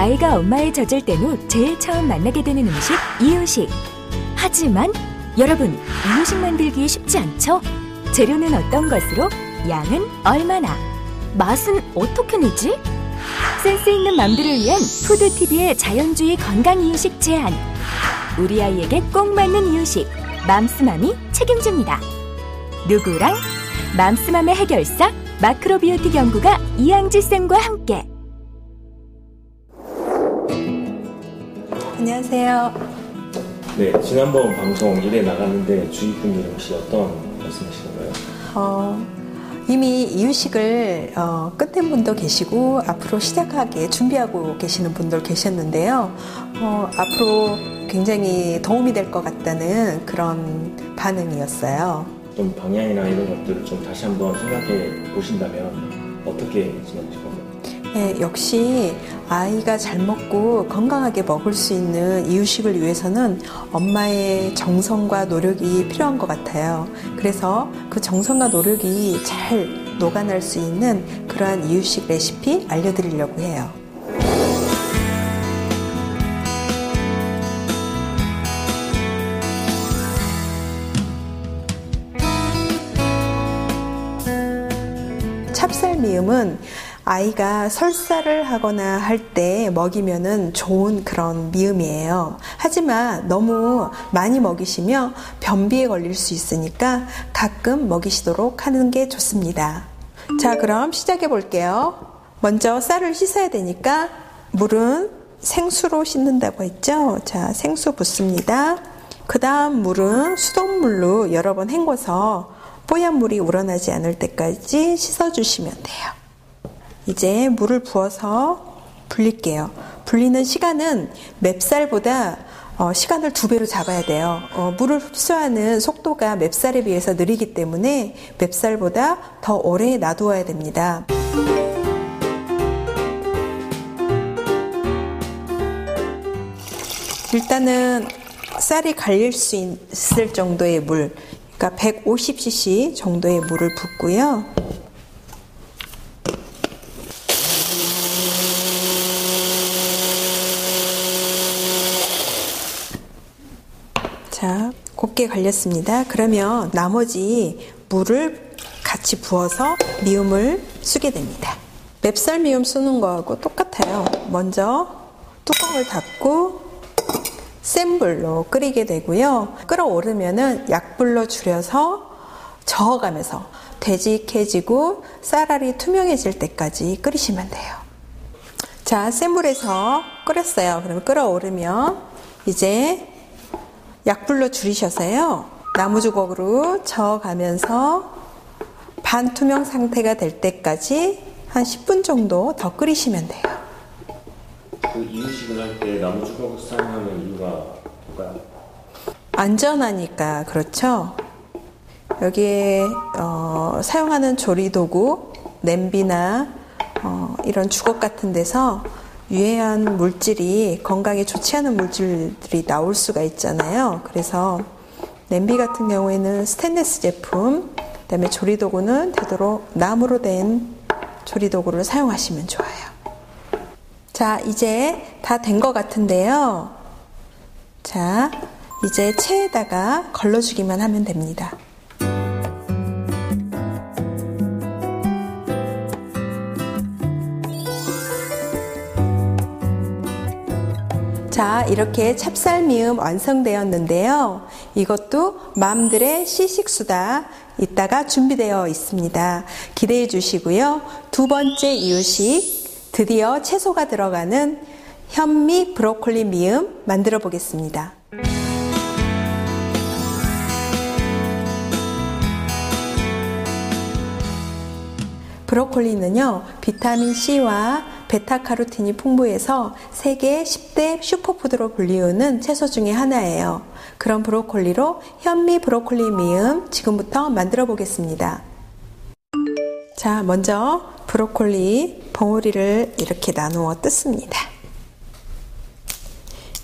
아이가 엄마의 젖을 뗀 후 제일 처음 만나게 되는 음식, 이유식. 하지만 여러분, 이유식 만들기 쉽지 않죠? 재료는 어떤 것으로, 양은 얼마나, 맛은 어떻게 내지? 센스 있는 맘들을 위한 푸드TV의 자연주의 건강 이유식 제안. 우리 아이에게 꼭 맞는 이유식, 맘스맘이 책임집니다. 누구랑? 맘스맘의 해결사 마크로비오틱 연구가 이양지쌤과 함께. 안녕하세요. 네, 지난번 방송 1회 나갔는데 주위 분들은 혹시 어떤 말씀하시는가요? 이미 이유식을 끝낸 분도 계시고 앞으로 시작하게 준비하고 계시는 분들 계셨는데요. 앞으로 굉장히 도움이 될 것 같다는 그런 반응이었어요. 좀 방향이나 이런 것들을 좀 다시 한번 생각해 보신다면 어떻게 진행하실 건가요? 네, 역시 아이가 잘 먹고 건강하게 먹을 수 있는 이유식을 위해서는 엄마의 정성과 노력이 필요한 것 같아요. 그래서 그 정성과 노력이 잘 녹아날 수 있는 그러한 이유식 레시피 알려드리려고 해요. 찹쌀미음은 아이가 설사를 하거나 할 때 먹이면은 좋은 그런 미음이에요. 하지만 너무 많이 먹이시면 변비에 걸릴 수 있으니까 가끔 먹이시도록 하는 게 좋습니다. 자, 그럼 시작해 볼게요. 먼저 쌀을 씻어야 되니까 물은 생수로 씻는다고 했죠? 자, 생수 붓습니다. 그 다음 물은 수돗물로 여러 번 헹궈서 뽀얀 물이 우러나지 않을 때까지 씻어주시면 돼요. 이제 물을 부어서 불릴게요. 불리는 시간은 맵쌀보다 시간을 2배로 잡아야 돼요. 물을 흡수하는 속도가 맵쌀에 비해서 느리기 때문에 맵쌀보다 더 오래 놔두어야 됩니다. 일단은 쌀이 갈릴 수 있을 정도의 물, 그러니까 150cc 정도의 물을 붓고요. 자, 곱게 갈렸습니다. 그러면 나머지 물을 같이 부어서 미음을 쓰게 됩니다. 맵쌀 미음 쓰는 거하고 똑같아요. 먼저 뚜껑을 닫고 센 불로 끓이게 되고요. 끓어오르면은 약불로 줄여서 저어가면서 되직해지고 쌀알이 투명해질 때까지 끓이시면 돼요. 자, 센 불에서 끓였어요. 그러면 끓어오르면 이제 약불로 줄이셔서요. 나무주걱으로 저어가면서 반투명 상태가 될 때까지 한 10분 정도 더 끓이시면 돼요. 그 이유식을 할 때 나무주걱을 사용하는 이유가 뭘까요? 안전하니까 그렇죠. 여기에 사용하는 조리도구, 냄비나 이런 주걱 같은 데서 유해한 물질이, 건강에 좋지 않은 물질들이 나올 수가 있잖아요. 그래서 냄비 같은 경우에는 스테인리스 제품, 그다음에 조리도구는 되도록 나무로 된 조리도구를 사용하시면 좋아요. 자, 이제 다 된 것 같은데요. 자, 이제 체에다가 걸러주기만 하면 됩니다. 자, 이렇게 찹쌀미음 완성되었는데요. 이것도 맘들의 시식수다. 이따가 준비되어 있습니다. 기대해 주시고요. 두 번째 이유식, 드디어 채소가 들어가는 현미 브로콜리 미음 만들어 보겠습니다. 브로콜리는요, 비타민C와 베타카로틴이 풍부해서 세계 10대 슈퍼푸드로 불리우는 채소 중에 하나예요. 그런 브로콜리로 현미 브로콜리 미음 지금부터 만들어 보겠습니다. 자, 먼저 브로콜리 봉우리를 이렇게 나누어 뜯습니다.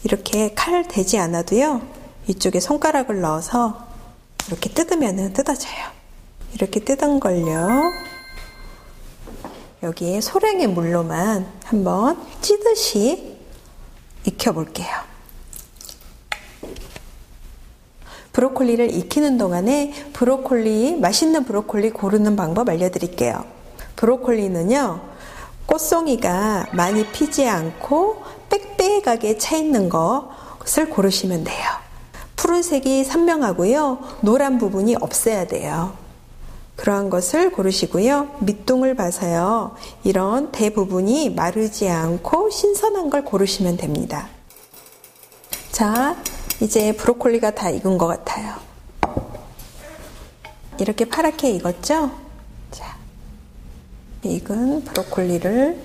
이렇게 칼 대지 않아도요, 이쪽에 손가락을 넣어서 이렇게 뜯으면 뜯어져요. 이렇게 뜯은 걸요, 여기에 소량의 물로만 한번 찌듯이 익혀볼게요. 브로콜리를 익히는 동안에 맛있는 브로콜리 고르는 방법 알려드릴게요. 브로콜리는요, 꽃송이가 많이 피지 않고 빽빽하게 차 있는 것을 고르시면 돼요. 푸른색이 선명하고요, 노란 부분이 없어야 돼요. 그러한 것을 고르시고요, 밑둥을 봐서요, 이런 대부분이 마르지 않고 신선한 걸 고르시면 됩니다. 자, 이제 브로콜리가 다 익은 것 같아요. 이렇게 파랗게 익었죠? 자, 익은 브로콜리를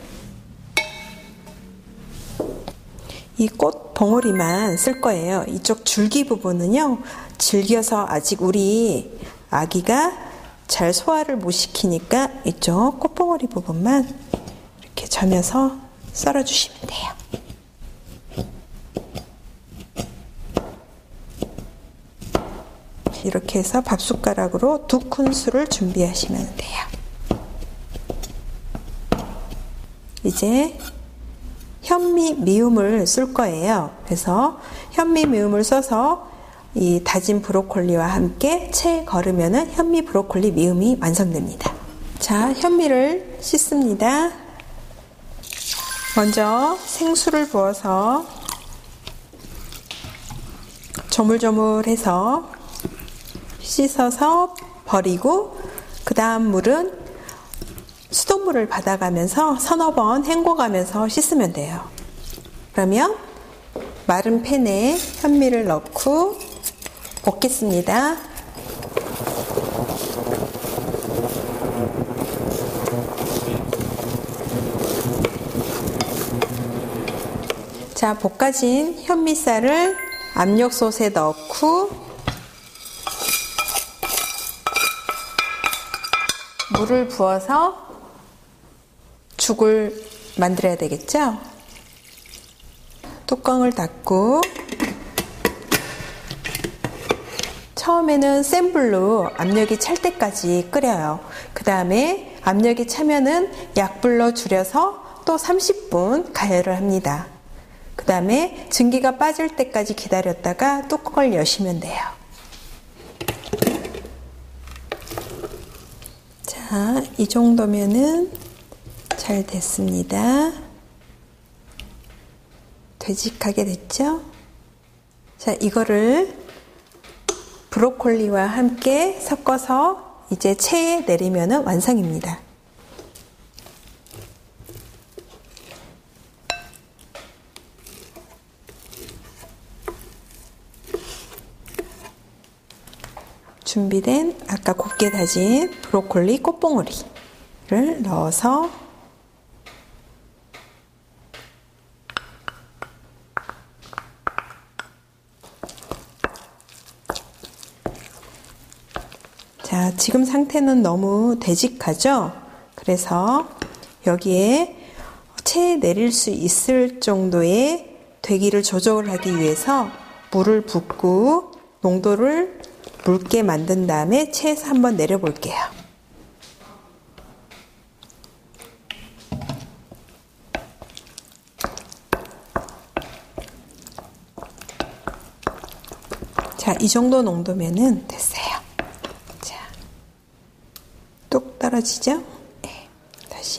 이 꽃 봉오리만 쓸 거예요. 이쪽 줄기 부분은요, 질겨서 아직 우리 아기가 잘 소화를 못 시키니까 이쪽 꽃봉오리 부분만 이렇게 점여서 썰어주시면 돼요. 이렇게 해서 밥숟가락으로 2큰술을 준비하시면 돼요. 이제 현미 미음을 쓸 거예요. 그래서 현미 미음을 써서 이 다진 브로콜리와 함께 체에 걸으면 현미 브로콜리 미음이 완성됩니다. 자, 현미를 씻습니다. 먼저 생수를 부어서 조물조물해서 씻어서 버리고, 그 다음 물은 수돗물을 받아가면서 서너 번 헹궈가면서 씻으면 돼요. 그러면 마른 팬에 현미를 넣고 볶겠습니다. 자, 볶아진 현미쌀을 압력솥에 넣고 물을 부어서 죽을 만들어야 되겠죠? 뚜껑을 닫고 처음에는 센 불로 압력이 찰 때까지 끓여요. 그 다음에 압력이 차면은 약불로 줄여서 또 30분 가열을 합니다. 그 다음에 증기가 빠질 때까지 기다렸다가 뚜껑을 여시면 돼요. 자, 이 정도면은 잘 됐습니다. 되직하게 됐죠? 자, 이거를 브로콜리와 함께 섞어서 이제 체에 내리면 완성입니다. 준비된 아까 곱게 다진 브로콜리 꽃봉오리를 넣어서 자, 지금 상태는 너무 되직하죠? 그래서 여기에 체에 내릴 수 있을 정도의 되기를 조절하기 위해서 물을 붓고 농도를 묽게 만든 다음에 체에서 한번 내려볼게요. 자, 이 정도 농도면은 됐어요. 자, 뚝 떨어지죠? 네, 다시.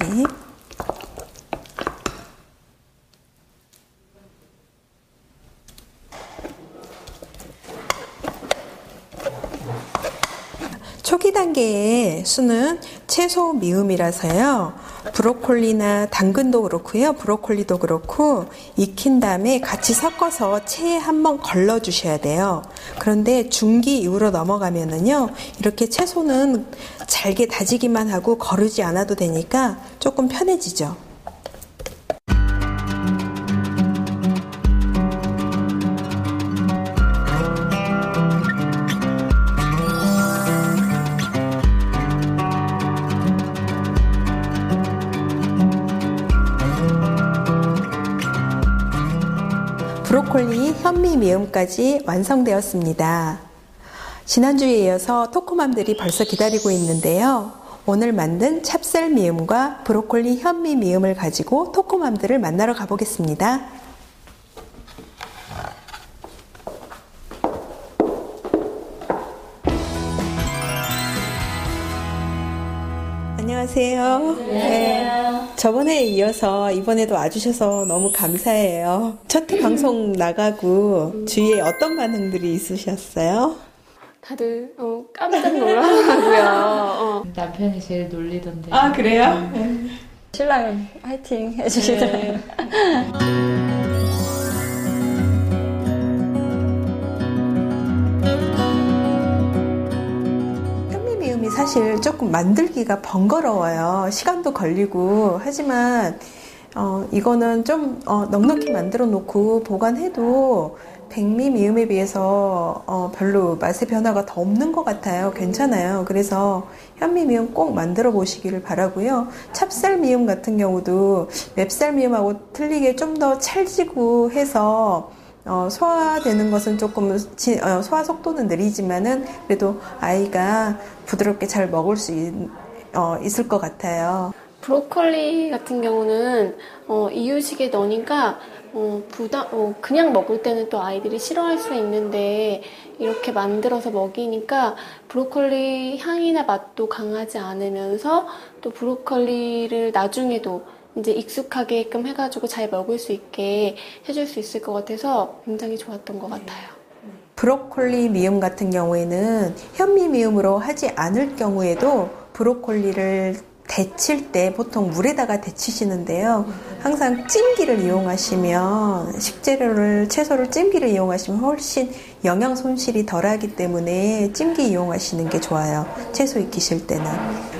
초기 단계의 수는 채소 미음이라서요. 브로콜리나 당근도 그렇고요. 브로콜리도 그렇고 익힌 다음에 같이 섞어서 체에 한번 걸러 주셔야 돼요. 그런데 중기 이후로 넘어가면은요. 이렇게 채소는 잘게 다지기만 하고 거르지 않아도 되니까 조금 편해지죠. 브로콜리 현미 미음까지 완성되었습니다. 지난주에 이어서 토코맘들이 벌써 기다리고 있는데요. 오늘 만든 찹쌀 미음과 브로콜리 현미 미음을 가지고 토코맘들을 만나러 가보겠습니다. 안녕하세요. 네. 저번에 이어서 이번에도 와주셔서 너무 감사해요. 첫 방송 나가고 주위에 어떤 반응들이 있으셨어요? 다들 깜짝 놀라더라고요. 남편이 제일 놀리던데. 아, 그래요? 신랑 화이팅 해주시더라고요. 현미미음이 사실 조금 만들기가 번거로워요. 시간도 걸리고 하지만 이거는 좀 넉넉히 만들어 놓고 보관해도 백미 미음에 비해서 별로 맛의 변화가 더 없는 것 같아요. 괜찮아요. 그래서 현미 미음 꼭 만들어 보시기를 바라고요. 찹쌀 미음 같은 경우도 맵쌀 미음하고 틀리게 좀 더 찰지고 해서 소화되는 것은 조금 소화 속도는 느리지만은 그래도 아이가 부드럽게 잘 먹을 수 있을 것 같아요. 브로콜리 같은 경우는 이유식에 넣으니까 그냥 먹을 때는 또 아이들이 싫어할 수 있는데 이렇게 만들어서 먹이니까 브로콜리 향이나 맛도 강하지 않으면서 또 브로콜리를 나중에도 이제 익숙하게끔 해가지고 잘 먹을 수 있게 해줄 수 있을 것 같아서 굉장히 좋았던 것 같아요. 브로콜리 미음 같은 경우에는 현미 미음으로 하지 않을 경우에도 브로콜리를 데칠 때 보통 물에다가 데치시는데요. 항상 찜기를 이용하시면 채소를 찜기를 이용하시면 훨씬 영양 손실이 덜하기 때문에 찜기 이용하시는 게 좋아요. 채소 익히실 때는.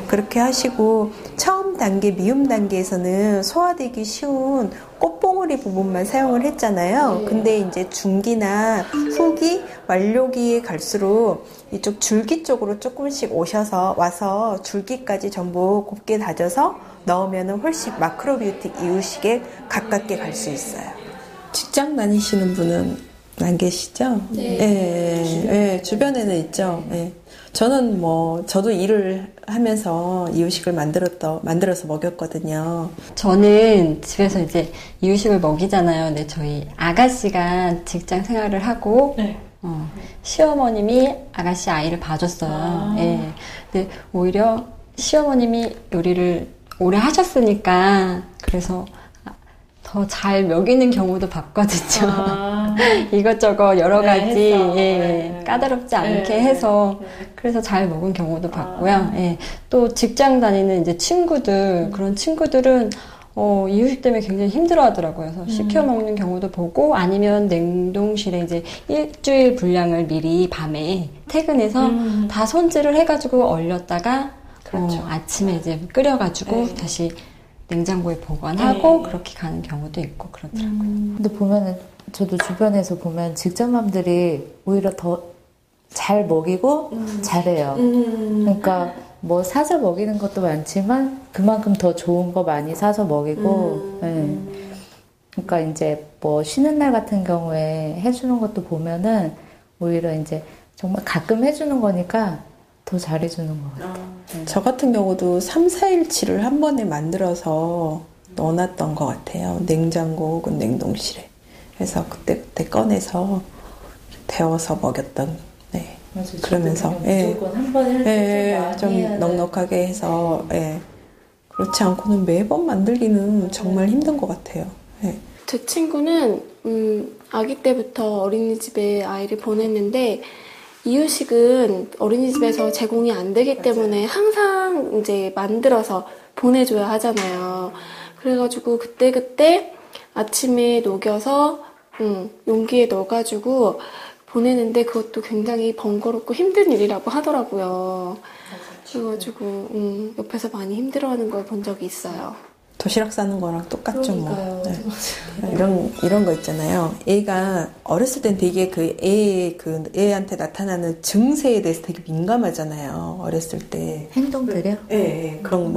그렇게 하시고 처음 단계 미음 단계에서는 소화되기 쉬운 꽃봉오리 부분만 사용을 했잖아요. 근데 이제 중기나 후기, 완료기에 갈수록 이쪽 줄기 쪽으로 조금씩 와서 줄기까지 전부 곱게 다져서 넣으면 훨씬 마크로비오틱 이유식에 가깝게 갈 수 있어요. 직장 다니시는 분은 안 계시죠? 네. 주변에는 있죠. 네. 저는 저도 일을 하면서 이유식을 만들어서 먹였거든요. 저는 집에서 이제 이유식을 먹이잖아요. 근데 저희 아가씨가 직장 생활을 하고, 시어머님이 아가씨 아이를 봐줬어요. 예. 근데 오히려 시어머님이 요리를 오래 하셨으니까, 그래서 더 잘 먹이는 경우도 봤거든요. 이것저것 여러 가지 까다롭지 않게 해서 그래서 잘 먹은 경우도 봤고요. 또 직장 다니는 이제 친구들 그런 친구들은 이유식 때문에 굉장히 힘들어하더라고요. 그래서 시켜 먹는 경우도 보고 아니면 냉동실에 이제 일주일 분량을 미리 밤에 퇴근해서 다 손질을 해가지고 얼렸다가 그렇죠. 아침에 이제 끓여가지고 다시 냉장고에 보관하고 그렇게 가는 경우도 있고 그렇더라고요. 근데 보면은 저도 주변에서 보면 직장맘들이 오히려 더 잘 먹이고 잘해요. 그러니까 뭐 사서 먹이는 것도 많지만 그만큼 더 좋은 거 많이 사서 먹이고 그러니까 이제 뭐 쉬는 날 같은 경우에 해주는 것도 보면은 오히려 이제 정말 가끔 해주는 거니까 더 잘해주는 것 같아요. 저 같은 경우도 3, 4일치를 한 번에 만들어서 넣어놨던 것 같아요. 냉장고 혹은 냉동실에. 그래서 그때 꺼내서 데워서 먹였던. 네. 맞아요. 그러면서 무조건 한 번에 할 때 좀 넉넉하게 해서 그렇지 않고는 매번 만들기는 정말 힘든 것 같아요. 제 친구는 아기 때부터 어린이집에 아이를 보냈는데 이유식은 어린이집에서 제공이 안 되기 때문에 항상 이제 만들어서 보내줘야 하잖아요. 그래가지고 그때 아침에 녹여서 용기에 넣어가지고 보내는데 그것도 굉장히 번거롭고 힘든 일이라고 하더라고요. 그래가지고 옆에서 많이 힘들어하는 걸 본 적이 있어요. 도시락 싸는 거랑 똑같죠. 그러니까요. 이런 거 있잖아요. 애가 어렸을 땐 되게 애한테 나타나는 증세에 대해서 되게 민감하잖아요. 어렸을 때. 행동들이요? 네. 그런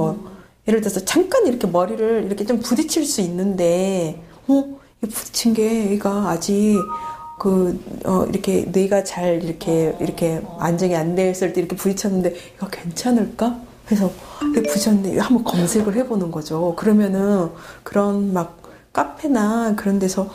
예를 들어서 잠깐 이렇게 머리를 이렇게 좀 부딪힐 수 있는데, 이 부딪힌 게 애가 아직 이렇게 뇌가 잘 이렇게 안정이 안 됐을 때 이렇게 부딪혔는데 이거 괜찮을까? 그래서 부셨네. 한번 검색을 해보는 거죠. 그러면은 그런 막 카페나 그런 데서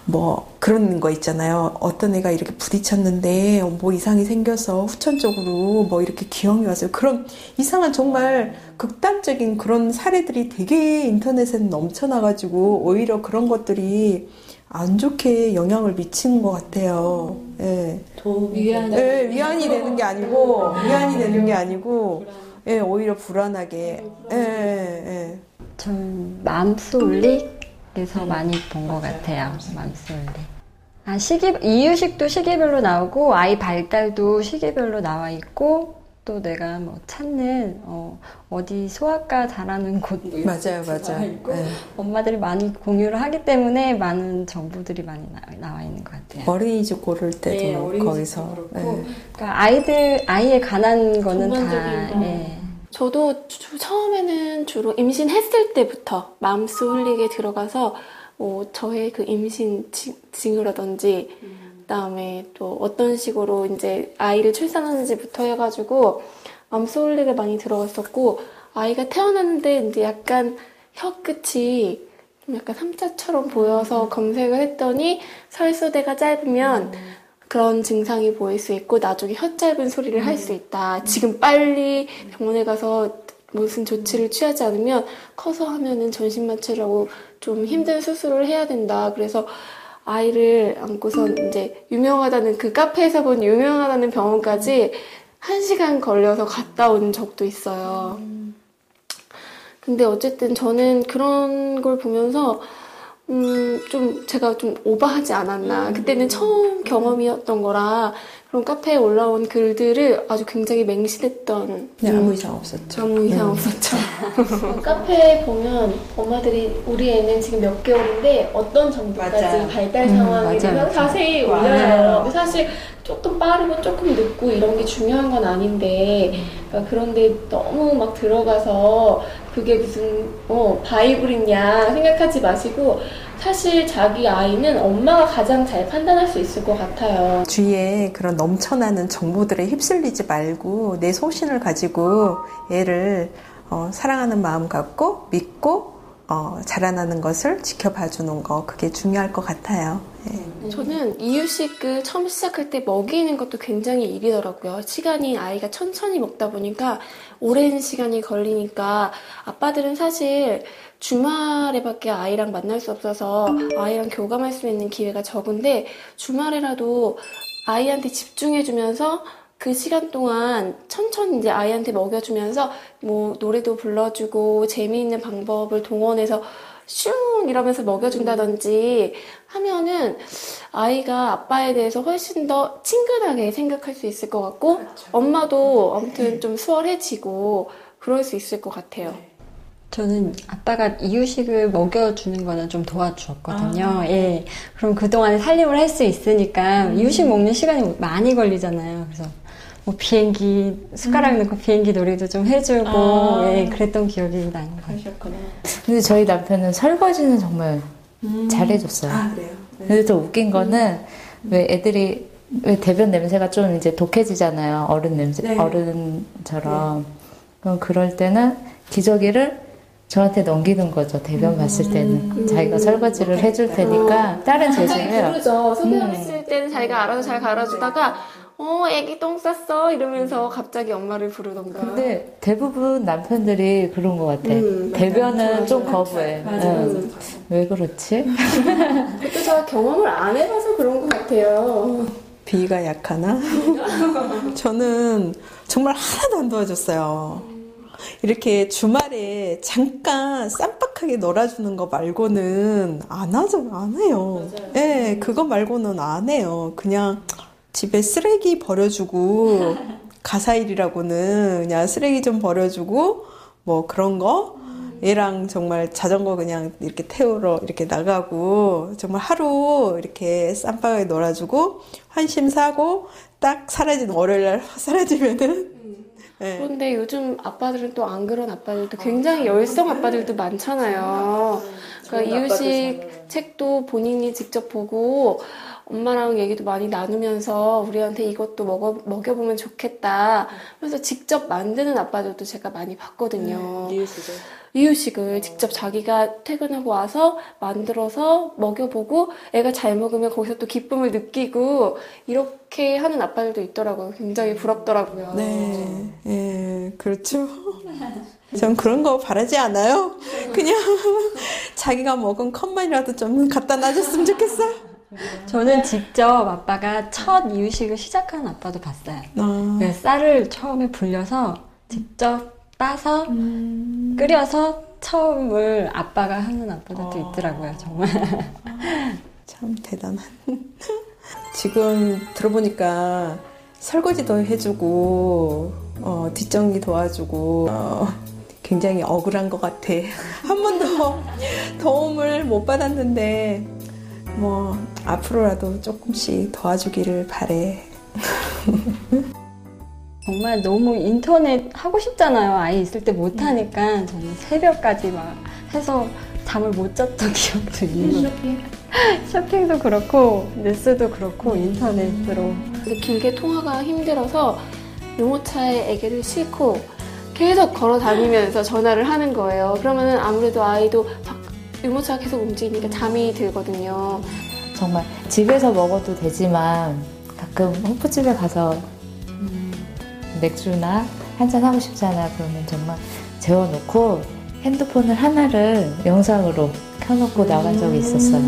뭐 그런 거 있잖아요. 어떤 애가 이렇게 부딪혔는데 뭐 이상이 생겨서 후천적으로 뭐 이렇게 기형이 왔어요. 그런 이상한 정말 극단적인 그런 사례들이 되게 인터넷에 넘쳐나가지고 오히려 그런 것들이 안 좋게 영향을 미치는 것 같아요. 예. 위안이 되는 게 아니고, 예, 오히려 불안하게. 예. 좀 맘솔릭에서 많이 본 것 같아요. 맘솔릭. 이유식도 시기별로 나오고, 아이 발달도 시기별로 나와 있고, 또 내가 뭐 찾는 어디 소아과 잘하는 곳 맞아요. 있고, 네. 엄마들이 많이 공유를 하기 때문에 많은 정보들이 많이 나와 있는 것 같아요. 어린이집 고를 때도 거기서. 그렇고, 그러니까 아이에 관한 거는 다. 저도 처음에는 주로 임신했을 때부터 맘스 홀릭에 들어가서 저의 그 임신 징후라든지 그다음에 또 어떤 식으로 이제 아이를 출산하는지부터 해가지고 맘스 홀릭에 많이 들어갔었고, 아이가 태어났는데 이제 약간 혀 끝이 좀 약간 삼자처럼 보여서 검색을 했더니 설수대가 짧으면 그런 증상이 보일 수 있고 나중에 혀 짧은 소리를 할 수 있다. 지금 빨리 병원에 가서 무슨 조치를 취하지 않으면 커서 하면은 전신마취라고 좀 힘든 수술을 해야 된다. 그래서 아이를 안고선 이제 유명하다는 그 카페에서 본 유명하다는 병원까지 1시간 걸려서 갔다 온 적도 있어요. 근데 어쨌든 저는 그런 걸 보면서 좀 제가 좀 오버하지 않았나. 그때는 처음 경험이었던 거라 그런 카페에 올라온 글들을 아주 굉장히 맹신했던. 네, 아무 이상 없었죠. 아무 이상 없었죠. 카페에 보면 엄마들이 우리 애는 지금 몇 개월인데 어떤 정도까지 발달 상황에 대해서 자세히 올려요. 사실 조금 빠르고 조금 늦고 이런 게 중요한 건 아닌데, 그러니까 그런데 너무 막 들어가서 그게 무슨 바이블이냐 생각하지 마시고, 사실 자기 아이는 엄마가 가장 잘 판단할 수 있을 것 같아요. 주위에 그런 넘쳐나는 정보들에 휩쓸리지 말고 내 소신을 가지고 얘를 사랑하는 마음 갖고 믿고 자라나는 것을 지켜봐주는 거, 그게 중요할 것 같아요. 네. 저는 이유식을 처음 시작할 때 먹이는 것도 굉장히 일이더라고요. 시간이 아이가 천천히 먹다 보니까 오랜 시간이 걸리니까 아빠들은 사실 주말에밖에 아이랑 만날 수 없어서 아이랑 교감할 수 있는 기회가 적은데, 주말에라도 아이한테 집중해주면서 그 시간 동안 천천히 이제 아이한테 먹여주면서 뭐 노래도 불러주고 재미있는 방법을 동원해서 슝 이러면서 먹여준다든지 하면은 아이가 아빠에 대해서 훨씬 더 친근하게 생각할 수 있을 것 같고, 그렇죠. 엄마도 아무튼 좀 수월해지고 그럴 수 있을 것 같아요. 저는 아빠가 이유식을 먹여주는 거는 좀 도와주었거든요. 예. 그럼 그동안에 살림을 할 수 있으니까 이유식 먹는 시간이 많이 걸리잖아요. 그래서 뭐 비행기, 숟가락 넣고 비행기 놀이도 좀 해주고, 예, 그랬던 기억이 나는 것 같아요. 근데 저희 남편은 설거지는 정말 잘해줬어요. 그래요? 네. 근데 또 웃긴 거는 왜 대변 냄새가 좀 이제 독해지잖아요. 어른 냄새, 네. 어른처럼. 네. 그럼 그럴 때는 기저귀를 저한테 넘기는 거죠. 대변 봤을 때는. 자기가 설거지를 해줄 테니까 다른 제시해요. 그러죠. 소변했을 때는 자기가 알아서 잘 갈아주다가 애기 똥 쌌어 이러면서 갑자기 엄마를 부르던가. 근데 대부분 남편들이 그런 것 같아. 대변은 좀 거부해. 왜 그렇지? 그것도 제가 경험을 안 해봐서 그런 것 같아요. 비위가 약하나? 저는 정말 하나도 안 도와줬어요. 이렇게 주말에 잠깐 쌈박하게 놀아주는 거 말고는 안 해요. 네, 그거 말고는 안 해요. 그냥 집에 쓰레기 버려주고, 가사일이라고는 그냥 쓰레기 좀 버려주고, 뭐 그런 거. 얘랑 정말 자전거 그냥 이렇게 태우러 이렇게 나가고, 정말 하루 이렇게 쌈박하게 놀아주고, 환심 사고, 딱 월요일날 사라지면은, 네. 그런데 요즘 아빠들은 또 안 그런 아빠들도 굉장히 열성 아빠들도 많잖아요. 그러니까 이유식 책도 본인이 직접 보고 엄마랑 얘기도 많이 나누면서 우리한테 이것도 먹여보면 좋겠다. 그래서 직접 만드는 아빠들도 제가 많이 봤거든요. 이유식을 직접 자기가 퇴근하고 와서 만들어서 먹여보고 애가 잘 먹으면 거기서 또 기쁨을 느끼고 이렇게 하는 아빠들도 있더라고요. 굉장히 부럽더라고요. 네, 예, 그렇죠. 전 그런 거 바라지 않아요. 그냥 자기가 먹은 컵만이라도 좀 갖다 놔줬으면 좋겠어요. 저는 직접 아빠가 첫 이유식을 시작하는 아빠도 봤어요. 그래서 쌀을 처음에 불려서 직접 따서 끓여서 처음을 아빠가 하는 아빠들도 있더라고요. 정말. 참 대단한. 지금 들어보니까 설거지도 해주고 뒷정리 도와주고 굉장히 억울한 것 같아. 한 번도 도움을 못 받았는데 뭐 앞으로라도 조금씩 도와주기를 바래. 정말 너무 인터넷 하고 싶잖아요. 아이 있을 때 못하니까 저는 새벽까지 막 해서 잠을 못 잤던 기억도 있는 것 같아요. 쇼핑도 그렇고 뉴스도 그렇고 인터넷으로. 길게 통화가 힘들어서 유모차에 아기를 싣고 계속 걸어 다니면서 전화를 하는 거예요. 그러면은 아무래도 아이도 유모차가 계속 움직이니까 잠이 들거든요. 정말 집에서 먹어도 되지만 가끔 호프집에 가서 맥주나 한잔 하고 싶잖아. 그러면 정말 재워놓고 핸드폰을 하나를 영상으로 켜놓고 나간 적이 있었어요.